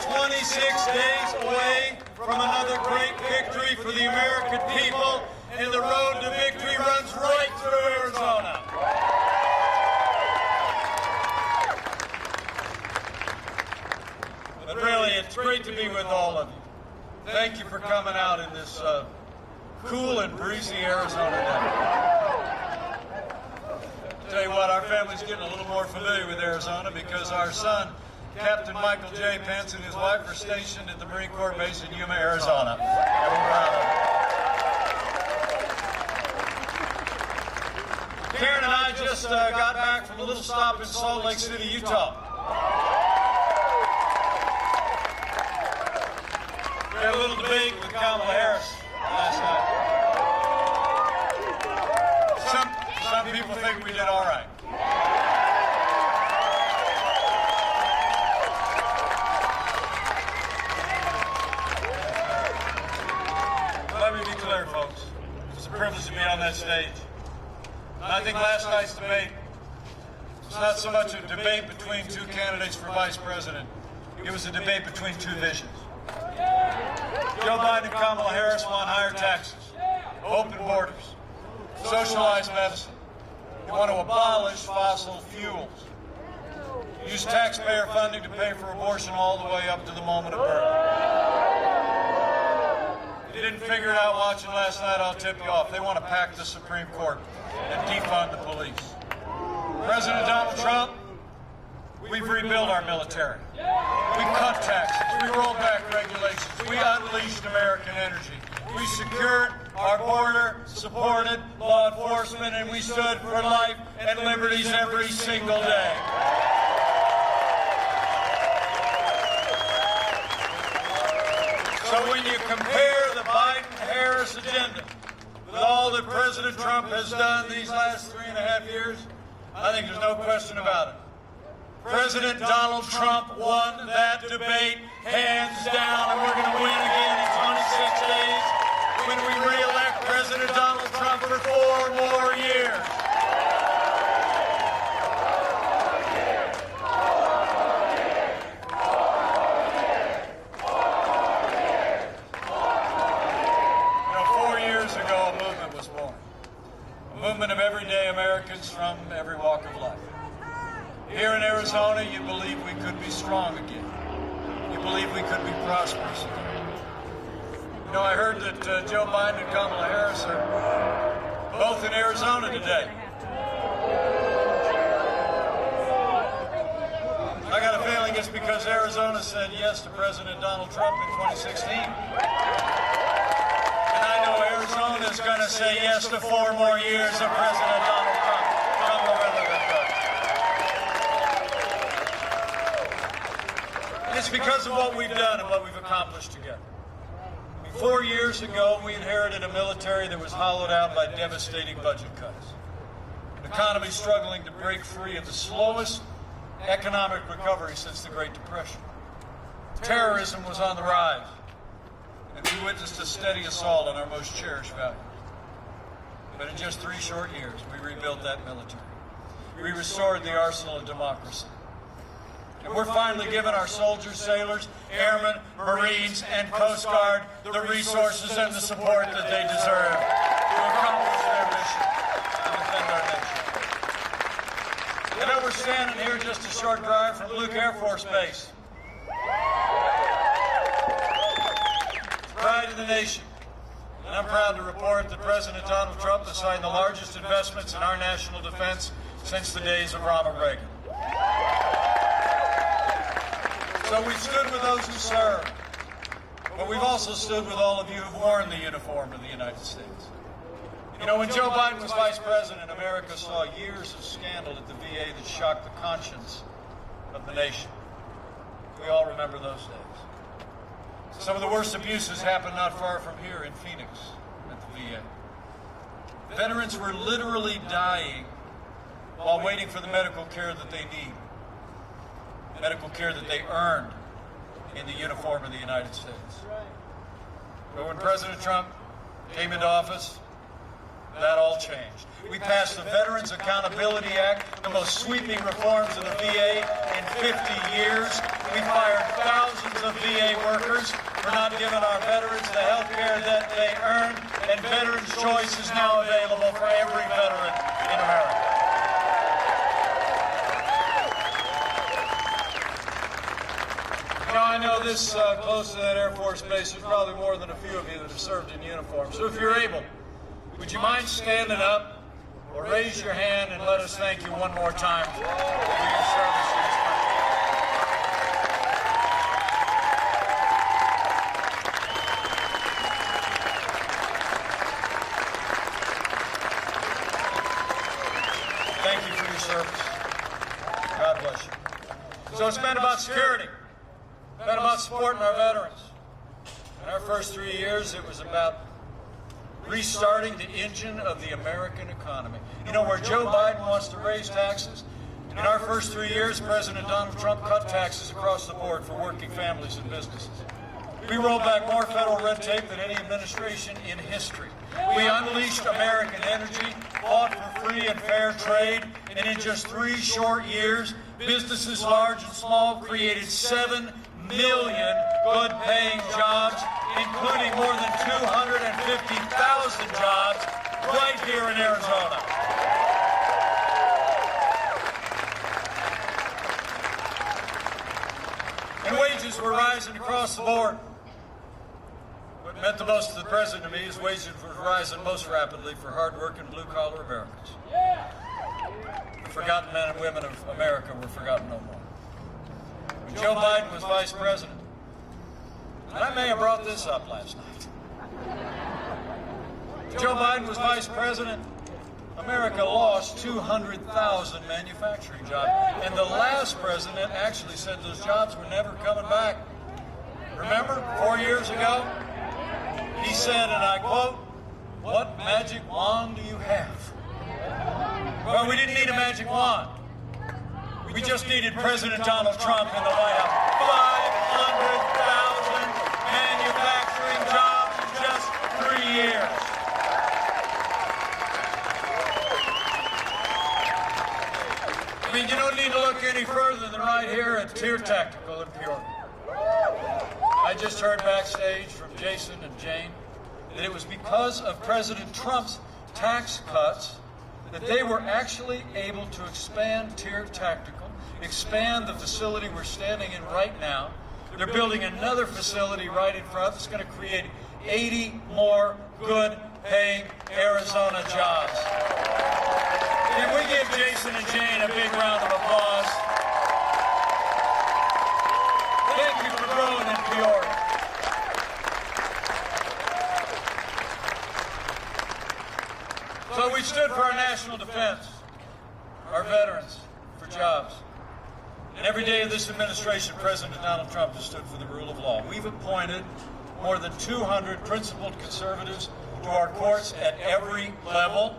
26 days away from another great victory for the American people, and the road to victory runs right through Arizona. But really, it's great to be with all of you. Thank you for coming out in this cool and breezy Arizona day. Tell you what, our family's getting a little more familiar with Arizona because our son, Captain Michael J. Pence, and his wife are stationed at the Marine Corps base in Yuma, Arizona. And we're proud of it. Karen and I just got back from a little stop in Salt Lake City, Utah. We had a little debate with Kamala Harris last night. Some people think we did all right. Let me be clear, folks. It's a privilege to be on that stage. And I think last night's debate was not so much a debate between two candidates for vice president. It was a debate between two visions. Joe Biden and Kamala Harris want higher taxes, open borders, socialized medicine. They want to abolish fossil fuels, use taxpayer funding to pay for abortion all the way up to the moment of birth. If you didn't figure it out watching last night, I'll tip you off. They want to pack the Supreme Court and defund the police. President Donald Trump, we've rebuilt our military. We cut taxes. We rolled back regulations. We unleashed American energy. We secured our border, supported law enforcement, and we stood for life and liberties every single day. So when you compare the Biden-Harris agenda with all that President Trump has done these last 3.5 years, I think there's no question about it. President Donald Trump won that debate hands down, and we're going to win again in 26 days when we re-elect President Donald Trump for 4 more years. You know, 4 years ago, a movement was born. A movement of everyday Americans from every walk of life. Here in Arizona, you believe we could be strong again. You believe we could be prosperous again. You know, I heard that Joe Biden and Kamala Harris are both in Arizona today. I got a feeling it's because Arizona said yes to President Donald Trump in 2016. And I know Arizona is going to say yes to 4 more years of President Donald Trump. Come wherever they go. It's because of what we've done and what we've accomplished together. 4 years ago, we inherited a military that was hollowed out by devastating budget cuts. An economy struggling to break free of the slowest economic recovery since the Great Depression. Terrorism was on the rise, and we witnessed a steady assault on our most cherished values. But in just 3 short years, we rebuilt that military. We restored the arsenal of democracy. And we're finally giving our soldiers, sailors, airmen, Marines, and Coast Guard the resources and the support that they deserve to accomplish their mission and defend our nation. You know, we're standing here just a short drive from Luke Air Force Base. It's pride of the nation. And I'm proud to report that President Donald Trump has signed the largest investments in our national defense since the days of Ronald Reagan. So we've stood with those who serve, but we've also stood with all of you who've worn the uniform of the United States. You know, when Joe Biden was vice president, America saw years of scandal at the VA that shocked the conscience of the nation. We all remember those days. Some of the worst abuses happened not far from here in Phoenix at the VA. Veterans were literally dying while waiting for the medical care that they need. Medical care that they earned in the uniform of the United States. But when President Trump came into office, that all changed. We passed the Veterans Accountability Act, the most sweeping reforms of the VA in 50 years. We fired thousands of VA workers for not giving our veterans the health care that they earned, and Veterans Choice is now available for every veteran in America. Now, I know this close to that Air Force base, there's probably more than a few of you that have served in uniform. So if you're able, would you mind standing up or raise your hand and let us thank you one more time for your service to this country? Thank you for your service. God bless you. So it's been about security. It's been about supporting our veterans. In our first 3 years, it was about restarting the engine of the American economy. You know, where Joe Biden wants to raise taxes, in our first 3 years, President Donald Trump cut taxes across the board for working families and businesses. We rolled back more federal red tape than any administration in history. We unleashed American energy, fought for free and fair trade, and in just 3 short years, businesses large and small created 7 million good-paying jobs, including more than 250,000 jobs right here in Arizona. And wages were rising across the board. What meant the most to the president to me is wages were rising most rapidly for hard-working blue-collar Americans. The forgotten men and women of America were forgotten no more. When Joe Biden was vice president, and I may have brought this up last night. Joe Biden was vice president, America lost 200,000 manufacturing jobs. And the last president actually said those jobs were never coming back. Remember, 4 years ago? He said, and I quote, "What magic wand do you have?" Well, we didn't need a magic wand. We just needed President Donald Trump in the White House. 500,000 manufacturing jobs in just 3 years. I mean, you don't need to look any further than right here at Tier Tactical in Peoria. I just heard backstage from Jason and Jane that it was because of President Trump's tax cuts that they were actually able to expand Tier Tactical, expand the facility we're standing in right now. They're building another facility right in front that's going to create 80 more good-paying Arizona jobs. Can we give Jason and Jane a big round of applause? Thank you for growing in Peoria. So we stood for our national defense, our veterans, for jobs. And every day of this administration, President Donald Trump has stood for the rule of law. We've appointed more than 200 principled conservatives to our courts at every level,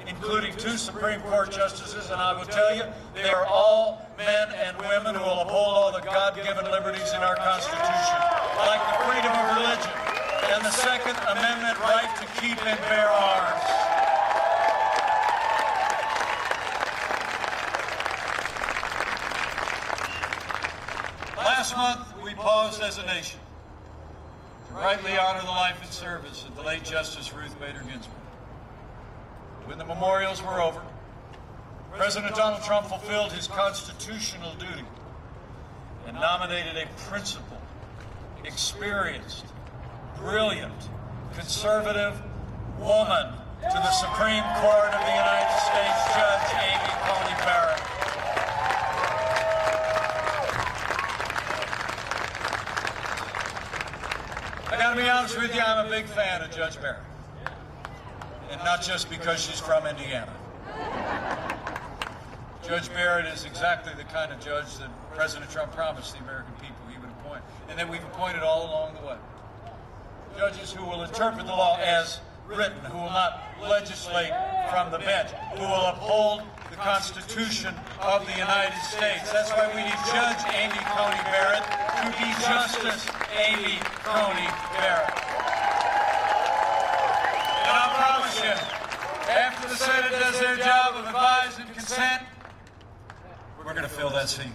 including 2 Supreme Court justices, and I will tell you, they are all men and women who will uphold all the God-given liberties in our Constitution, like the freedom of religion and the Second Amendment right to keep and bear arms. Last month, we paused as a nation to rightly honor the life and service of the late Justice Ruth Bader Ginsburg. When the memorials were over, President Donald Trump fulfilled his constitutional duty and nominated a principled, experienced, brilliant, conservative woman to the Supreme Court of the United States, Judge Amy Coney Barrett. I gotta be honest with you, I'm a big fan of Judge Barrett. And not just because she's from Indiana. Judge Barrett is exactly the kind of judge that President Trump promised the American people he would appoint, and that we've appointed all along the way. Judges who will interpret the law as written, who will not legislate from the bench, who will uphold the Constitution of the United States. That's why we need Judge Amy Coney Barrett to be Justice Amy Coney Barrett. And I promise you, after the Senate does their job of advise and consent, we're going to fill that seat.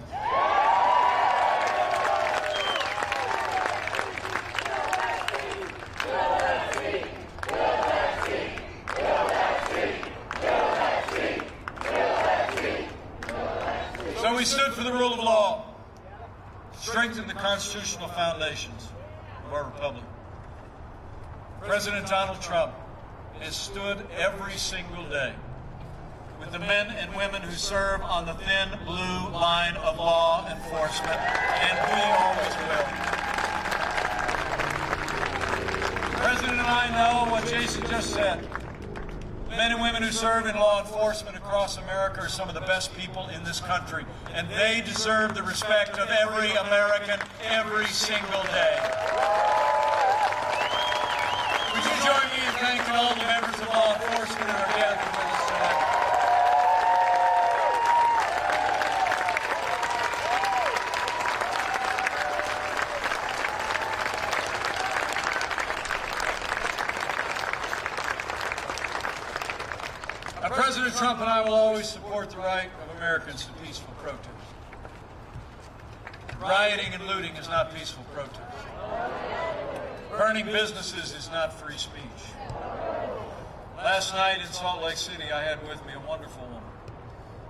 So we stood for the rule of law, strengthened the constitutional foundations of our republic. President Donald Trump has stood every single day with the men and women who serve on the thin blue line of law enforcement, and we always will. The President and I know what Jason just said. Men and women who serve in law enforcement across America are some of the best people in this country, and they deserve the respect of every American every single day. Would you join me in thanking all the members of law enforcement who are gathered with us tonight? President Trump and I will always support the right of Americans to peaceful protest. Rioting and looting is not peaceful protest. Burning businesses is not free speech. Last night in Salt Lake City, I had with me a wonderful woman,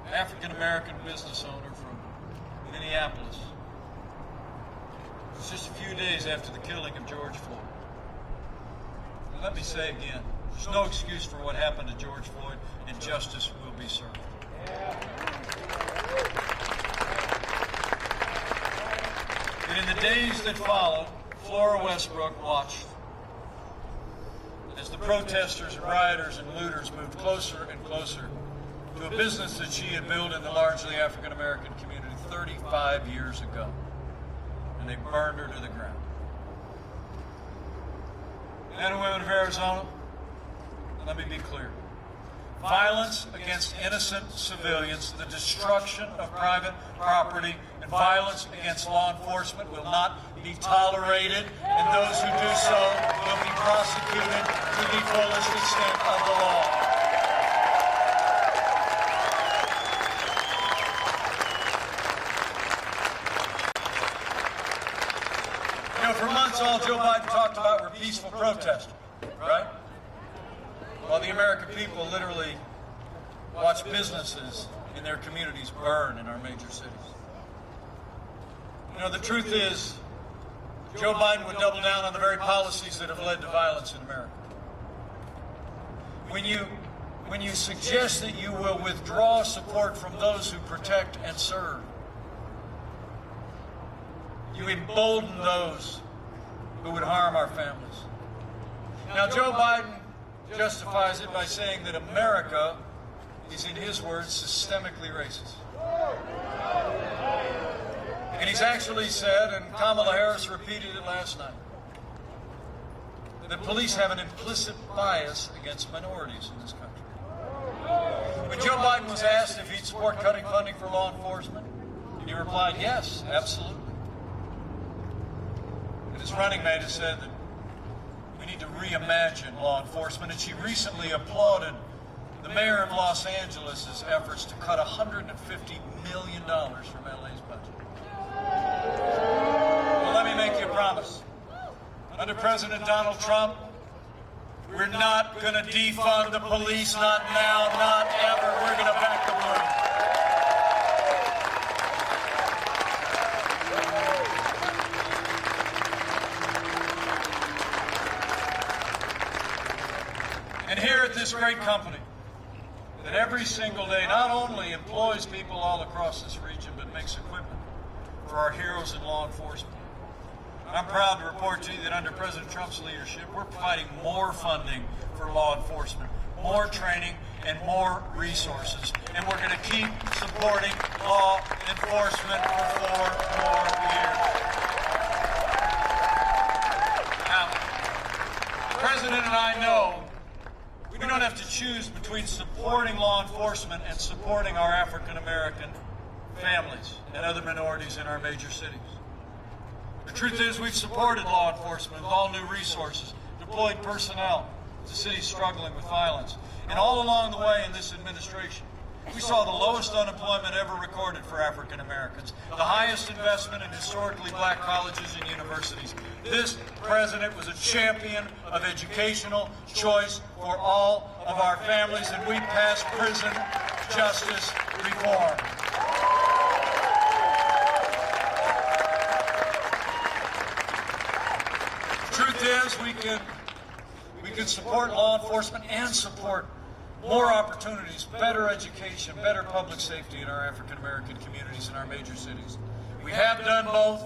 an African-American business owner from Minneapolis. It's just a few days after the killing of George Floyd. And let me say again, there's no excuse for what happened to George Floyd, and justice will be served. And in the days that followed, Flora Westbrook watched as the protesters, rioters, and looters moved closer and closer to a business that she had built in the largely African-American community 35 years ago, and they burned her to the ground. Men and women of Arizona, let me be clear. Violence against innocent civilians, the destruction of private property, and violence against law enforcement will not be tolerated, and those who do so will be prosecuted to the fullest extent of the law. You know, for months all Joe Biden talked about were peaceful protesters, right? While the American people literally watch businesses in their communities burn in our major cities. You know, the truth is, Joe Biden would double down on the very policies that have led to violence in America. When you suggest that you will withdraw support from those who protect and serve, you embolden those who would harm our families. Now, Joe Biden justifies it by saying that America is, in his words, systemically racist. And he's actually said, and Kamala Harris repeated it last night, that police have an implicit bias against minorities in this country. When Joe Biden was asked if he'd support cutting funding for law enforcement, he replied, yes, absolutely. And his running mate has said that we need to reimagine law enforcement, and she recently applauded the mayor of Los Angeles' efforts to cut $150 million from LA's budget. Well, let me make you a promise. Under President Donald Trump, we're not going to defund the police, not now, not ever. We're going to back the blue. And here at this great company, that every single day not only employs people all across this region, but makes equipment for our heroes in law enforcement. I'm proud to report to you that under President Trump's leadership, we're providing more funding for law enforcement, more training, and more resources. And we're going to keep supporting law enforcement for 4 more years. Now, the President and I know we don't have to choose between supporting law enforcement and supporting our African-American families and other minorities in our major cities. The truth is, we've supported law enforcement with all new resources, deployed personnel to cities struggling with violence. And all along the way in this administration, we saw the lowest unemployment ever recorded for African Americans, the highest investment in historically black colleges and universities. This president was a champion of educational choice for all of our families, and we passed prison justice reform. areas we can support law enforcement and support more opportunities, better education, better public safety in our African American communities in our major cities. We have done both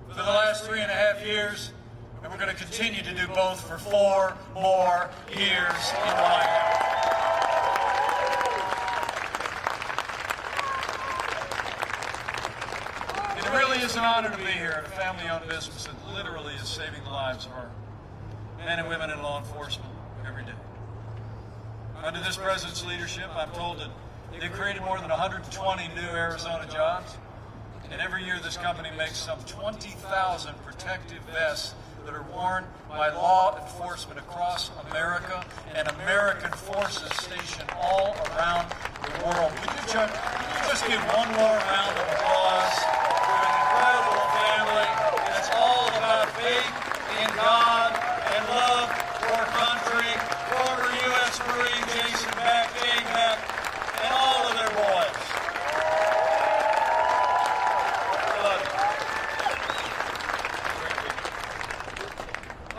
for the last 3.5 years, and we're going to continue to do both for 4 more years in the White House. And it really is an honor to be here at a family-owned business that literally is saving the lives of our men and women in law enforcement every day. Under this president's leadership, I'm told that they've created more than 120 new Arizona jobs. And every year this company makes some 20,000 protective vests that are worn by law enforcement across America and American forces stationed all around the world. Would you just give one more round of applause to an incredible family that's all about faith in God and love for country, former U.S. Marine Jason Beck, Jane Beck, and all of their boys.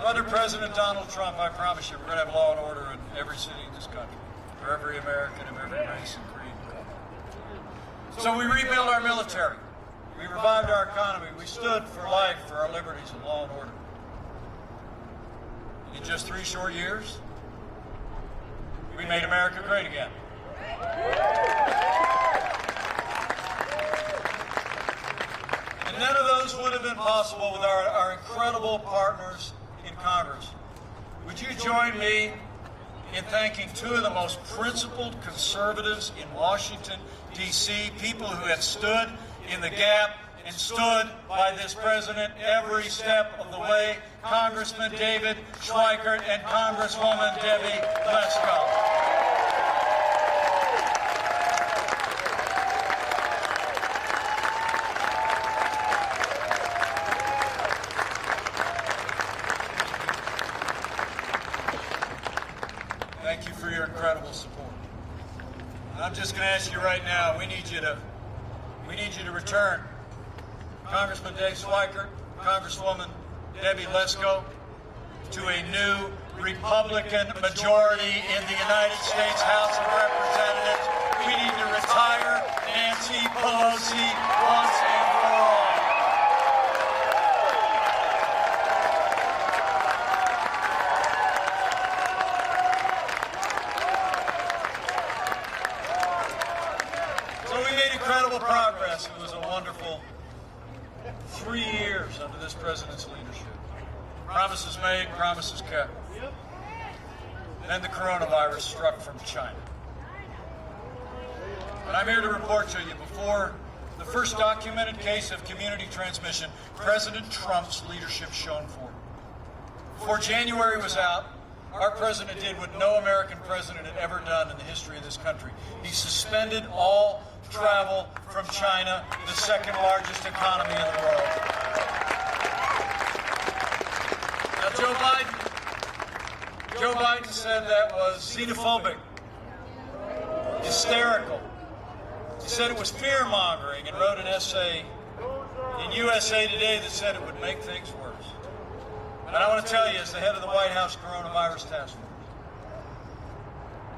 Under President Donald Trump, I promise you, we're going to have law and order in every city in this country, for every American of every race and creed. So we rebuilt our military. We revived our economy. We stood for life, for our liberties and law and order. In just 3 short years, we made America great again. And none of those would have been possible with our incredible partners in Congress. Would you join me in thanking 2 of the most principled conservatives in Washington, D.C., people who have stood in the gap and stood by this president every step of the way, Congressman David Schweikert and Congresswoman Debbie Lesko. Thank you for your incredible support. And I'm just going to ask you right now, we need you to return Congressman Dave Schweikert, Congresswoman Debbie Lesko, to a new Republican majority in the United States House of Representatives. We need to retire Nancy Pelosi once and for all. Incredible progress. It was a wonderful 3 years under this president's leadership. Promises made, promises kept. Then the coronavirus struck from China. But I'm here to report to you, before the first documented case of community transmission, President Trump's leadership shone forth. Before January was out, our president did what no American president had ever done in the history of this country. He suspended all travel from China, the second largest economy in the world. Now, Joe Biden said that was xenophobic, hysterical. He said it was fear-mongering and wrote an essay in USA Today that said it would make things worse. And I want to tell you, as the head of the White House Coronavirus Task Force,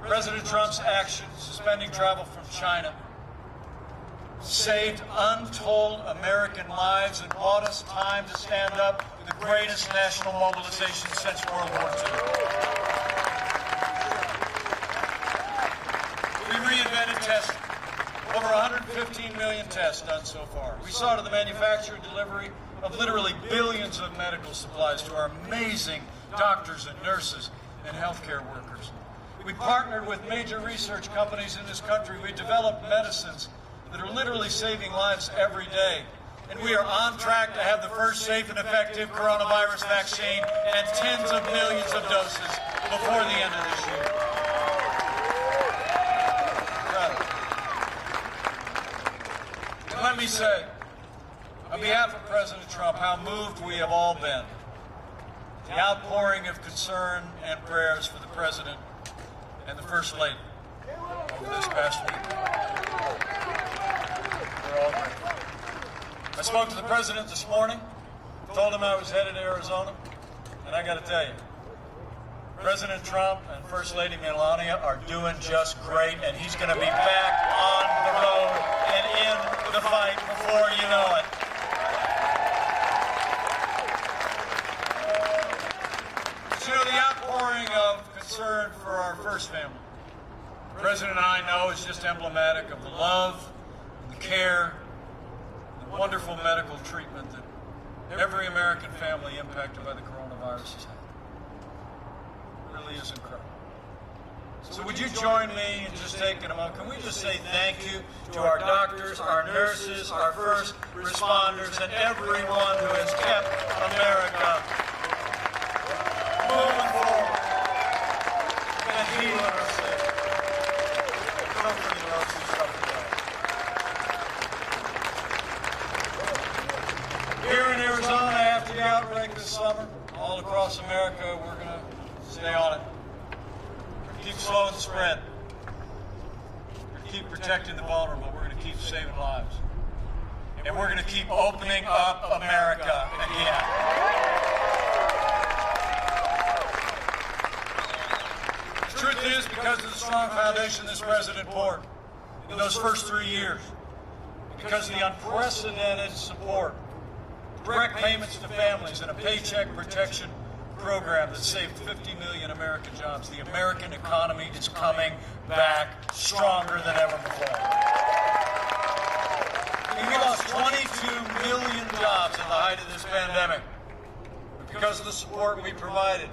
President Trump's actions, suspending travel from China, saved untold American lives and bought us time to stand up with the greatest national mobilization since World War II. We reinvented testing. Over 115 million tests done so far. We saw to the manufacture and delivery of literally billions of medical supplies to our amazing doctors and nurses and healthcare workers. We partnered with major research companies in this country. We developed medicines that are literally saving lives every day. And we are on track to have the first safe and effective coronavirus vaccine and tens of millions of doses before the end of this year. And let me say, on behalf of President Trump, how moved we have all been. The outpouring of concern and prayers for the President and the First Lady over this past week. We're all grateful. I spoke to the President this morning, told him I was headed to Arizona, and And I got to tell you, President Trump and First Lady Melania are doing just great, and he's going to be back on the road and in the fight before you know it. So the outpouring of concern for our first family, the President and I know is just emblematic of the love, the care, the wonderful medical treatment that every American family impacted by the coronavirus has had. It really is incredible. So would you join me in just taking a moment? Can we just say thank you to our doctors, our nurses, our first responders, and everyone who has kept America moving forward and healing our sick, comforting those who suffer. Here in Arizona, after the outbreak this summer, all across America, we're going to stay on it. Keep slowing the spread. We're going to keep protecting the vulnerable. We're going to keep saving lives. And we're going to keep opening up America again. The truth is, because of the strong foundation this president poured in those first 3 years, because of the unprecedented support, direct payments to families, and a paycheck protection program that saved 50 million American jobs, the American economy is coming back stronger than ever before. We lost 22 million jobs at the height of this pandemic because of the support we provided.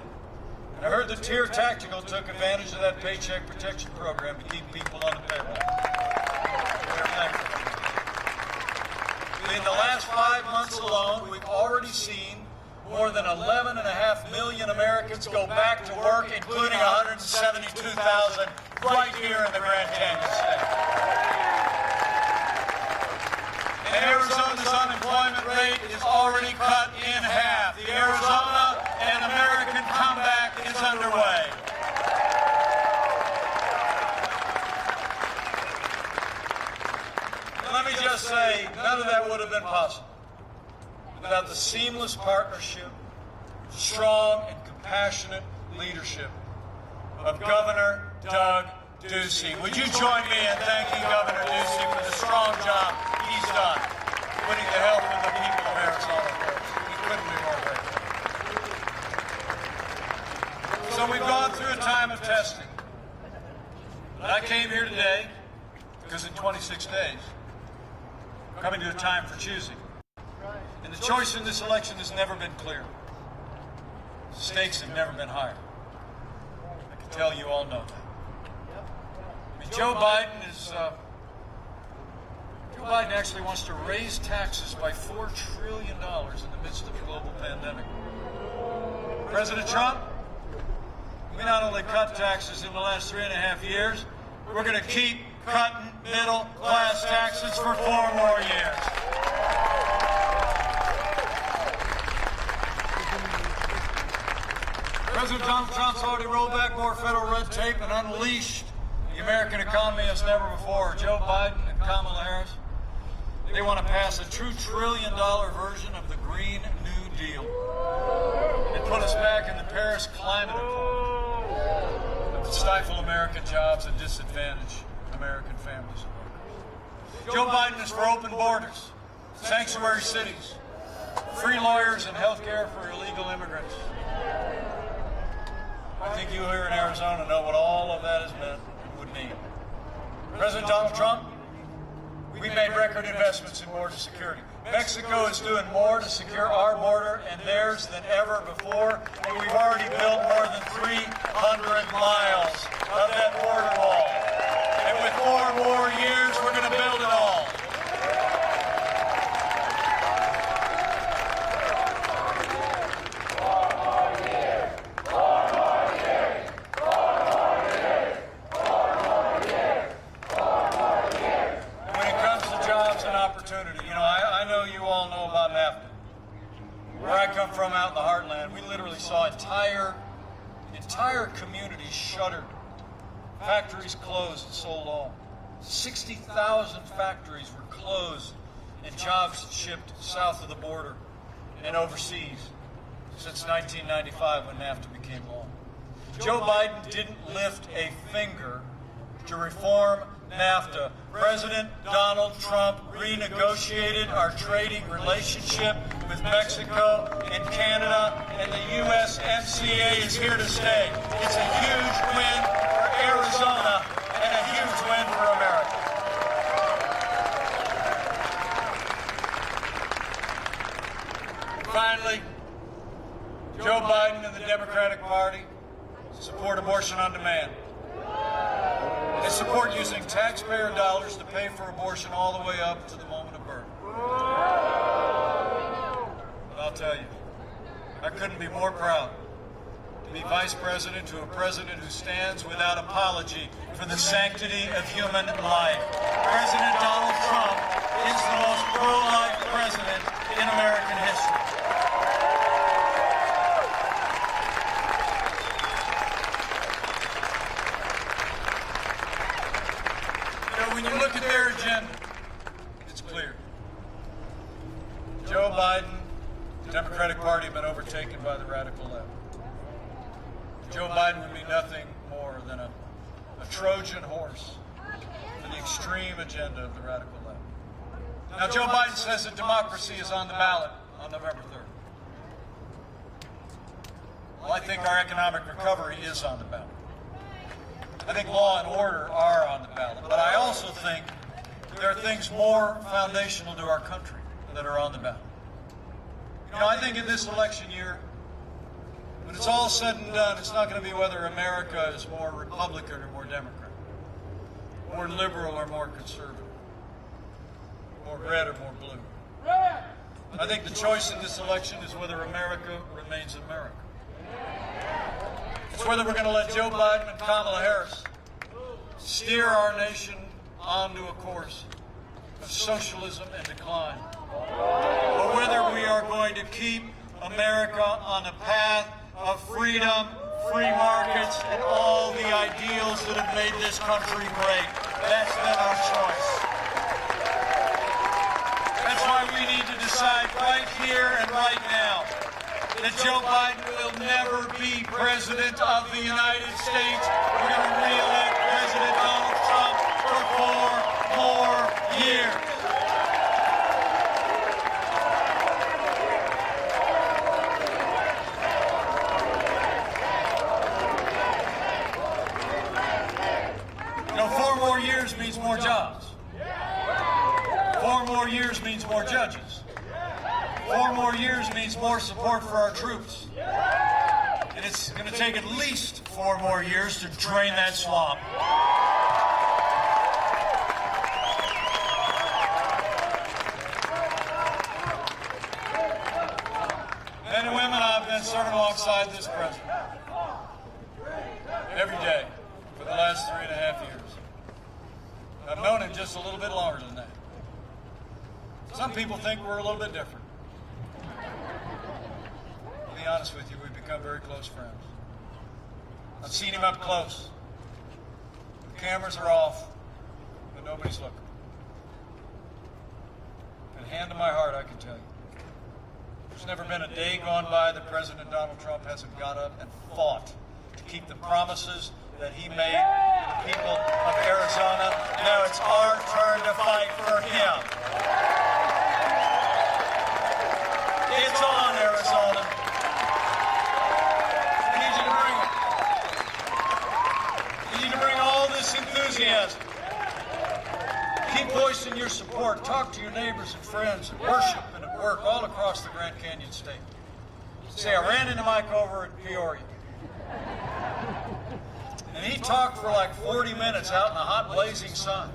And I heard that Tier Tactical took advantage of that paycheck protection program to keep people on the payroll. We're thankful. In the last 5 months alone, we've already seen more than 11.5 million Americans go back to work, including 172,000 right here in the Grand Canyon State. And Arizona's unemployment rate is already cut in half. The Arizona and American comeback is underway. Let me just say, none of that would have been possible without the seamless partnership, strong and compassionate leadership of Governor Doug Ducey. Would you join me in thanking Governor Ducey for the strong job he's done, putting the health of the people of Arizona first? We couldn't be more grateful. So we've gone through a time of testing. But I came here today because in 26 days, we're coming to a time for choosing. And the choice in this election has never been clearer. The stakes have never been higher. I can tell you all know that. I mean, Joe Biden actually wants to raise taxes by $4 trillion in the midst of a global pandemic. President Trump, we not only cut taxes in the last 3.5 years, we're going to keep cutting middle-class taxes for 4 more years. President Donald Trump's already rolled back more federal red tape and unleashed the American economy as never before. Joe Biden and Kamala Harris, they want to pass a $2 trillion version of the Green New Deal and put us back in the Paris Climate Accord that would stifle American jobs and disadvantage American families and workers. Joe Biden is for open borders, sanctuary cities, free lawyers, and health care for illegal immigrants. I think you here in Arizona know what all of that has meant and would mean. President Donald Trump, we made record investments in border security. Mexico is doing more to secure our border and theirs than ever before, and we've already built more than 300 miles of that border wall. And with 4 more years, we're going to build it all. From out in the heartland, we literally saw entire communities shuttered, factories closed and sold off. 60,000 factories were closed and jobs shipped south of the border and overseas. since 1995 when NAFTA became law. Joe Biden didn't lift a finger to reform NAFTA. President Donald Trump renegotiated our trading relationship with Mexico and Canada, and the USMCA is here to stay. It's a huge win for Arizona and a huge win for America. Finally, Joe Biden and the Democratic Party support abortion on demand. They support using taxpayer dollars to pay for abortion all the way up to the moment of birth. But I'll tell you, I couldn't be more proud to be vice president to a president who stands without apology for the sanctity of human life. President Donald Trump is the most pro-life president in American history. When you look at their agenda, it's clear. Joe Biden, the Democratic Party have been overtaken by the radical left. Joe Biden would be nothing more than a Trojan horse for the extreme agenda of the radical left. Now, Joe Biden says that democracy is on the ballot on November 3rd. Well, I think our economic recovery is on the ballot. I think law and order are on the ballot, but I also think there are things more foundational to our country that are on the ballot. You know, I think in this election year, when it's all said and done, it's not going to be whether America is more Republican or more Democrat, more liberal or more conservative, more red or more blue. I think the choice in this election is whether America remains America. It's whether we're going to let Joe Biden and Kamala Harris steer our nation onto a course of socialism and decline, or whether we are going to keep America on a path of freedom, free markets, and all the ideals that have made this country great. That's been our choice. That's why we need to decide right here and right now that Joe Biden will never be president of the United States. We're going to re-elect President Donald Trump for 4 more years. You know, 4 more years means more jobs. 4 more years means more judges. 4 more years means more support for our troops. And it's going to take at least 4 more years to drain that swamp. Men and women, I've been serving alongside this president every day for the last 3.5 years. I've known him just a little bit longer than that. Some people think we're a little bit different. To be honest with you, we've become very close friends. I've seen him up close. The cameras are off, but nobody's looking. And hand to my heart, I can tell you, there's never been a day gone by that President Donald Trump hasn't got up and fought to keep the promises that he made to the people of Arizona. Now it's our turn to fight for him. It's on, Arizona. I need you to bring it. You need to bring all this enthusiasm. Keep voicing your support. Talk to your neighbors and friends at worship and at work all across the Grand Canyon State. Say, I ran into Mike over at Peoria. And he talked for like 40 minutes out in the hot blazing sun.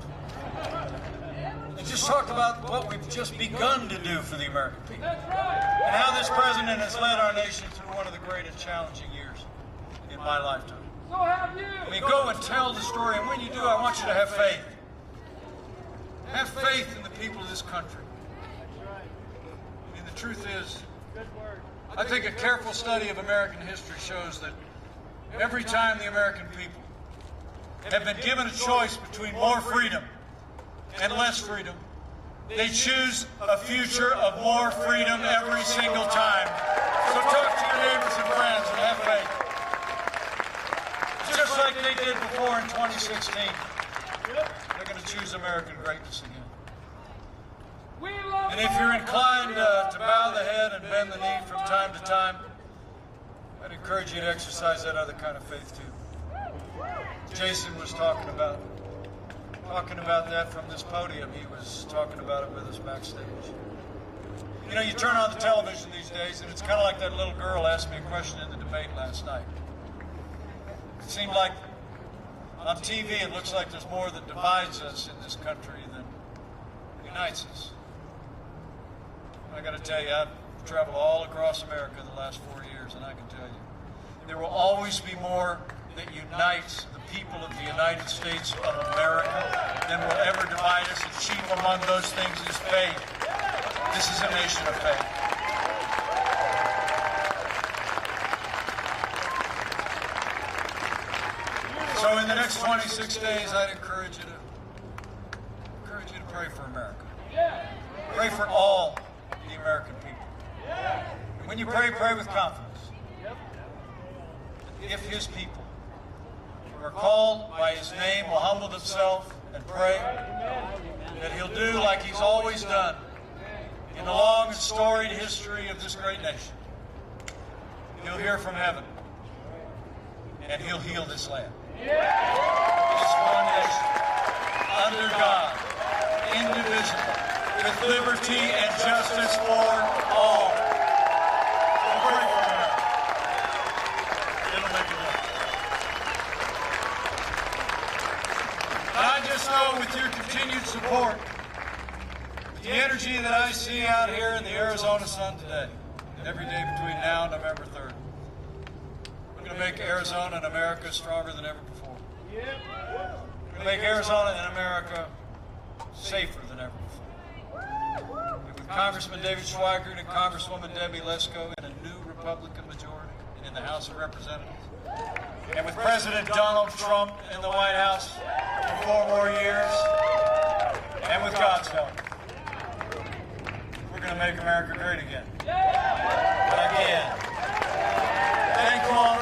And just talked about what we've just begun to do for the American people. And how this president has led our nation through one of the greatest challenging years in my lifetime. So have you. I mean, go and tell the story, and when you do, I want you to have faith. Have faith in the people of this country. I mean, the truth is, I think a careful study of American history shows that every time the American people have been given a choice between more freedom and less freedom, they choose a future of more freedom every single time. So talk to your like they did before in 2016, they're going to choose American greatness again. And if you're inclined to bow the head and bend the knee from time to time, I'd encourage you to exercise that other kind of faith too. Jason was talking about that from this podium. He was talking about it with us backstage. You know, you turn on the television these days, and it's kind of like that little girl asked me a question in the debate last night. It seemed like on TV it looks like there's more that divides us in this country than unites us. I got to tell you, I've traveled all across America the last 4 years, and I can tell you, there will always be more that unites the people of the United States of America than will ever divide us. And chief among those things is faith. This is a nation of faith. So in the next 26 days, I'd encourage you to pray for America. Pray for all the American people. And when you pray, pray with confidence. If his people who are called by his name will humble themselves and pray, that he'll do like he's always done in the long and storied history of this great nation. He'll hear from heaven, and he'll heal this land. This one nation, under God, indivisible, with liberty and justice for all. So pray for America. It'll make a difference. And I just know with your continued support, the energy that I see out here in the Arizona sun today, every day between now and November 3rd, we're going to make Arizona and America stronger than ever before. We're going to make Arizona and America safer than ever before. And with Congressman David Schweigert and Congresswoman Debbie Lesko in a new Republican majority in the House of Representatives, and with President Donald Trump in the White House for 4 more years, and with God's help, we're going to make America great again. Again. Thank you all.